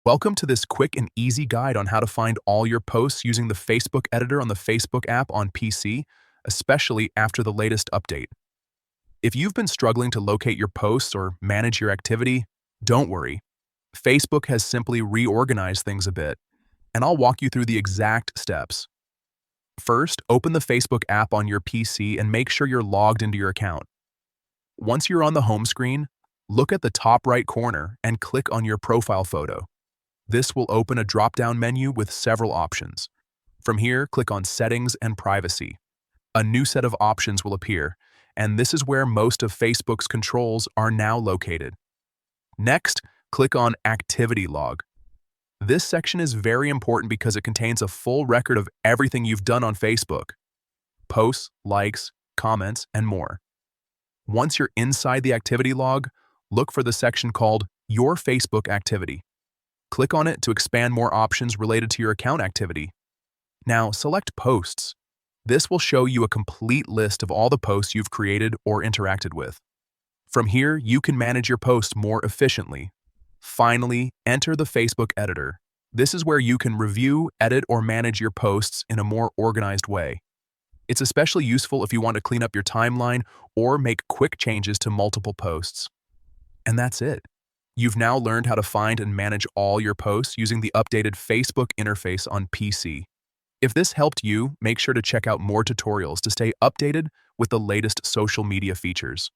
Welcome to this quick and easy guide on how to find all your posts using the Facebook editor on the Facebook app on PC, especially after the latest update. If you've been struggling to locate your posts or manage your activity, don't worry. Facebook has simply reorganized things a bit, and I'll walk you through the exact steps. First, open the Facebook app on your PC and make sure you're logged into your account. Once you're on the home screen, look at the top right corner and click on your profile photo. This will open a drop-down menu with several options. From here, click on Settings and Privacy. A new set of options will appear, and this is where most of Facebook's controls are now located. Next, click on Activity Log. This section is very important because it contains a full record of everything you've done on Facebook: posts, likes, comments, and more. Once you're inside the activity log, look for the section called Your Facebook Activity. Click on it to expand more options related to your account activity. Now, select Posts. This will show you a complete list of all the posts you've created or interacted with. From here, you can manage your posts more efficiently. Finally, enter the Facebook editor. This is where you can review, edit, or manage your posts in a more organized way. It's especially useful if you want to clean up your timeline or make quick changes to multiple posts. And that's it. You've now learned how to find and manage all your posts using the updated Facebook interface on PC. If this helped you, make sure to check out more tutorials to stay updated with the latest social media features.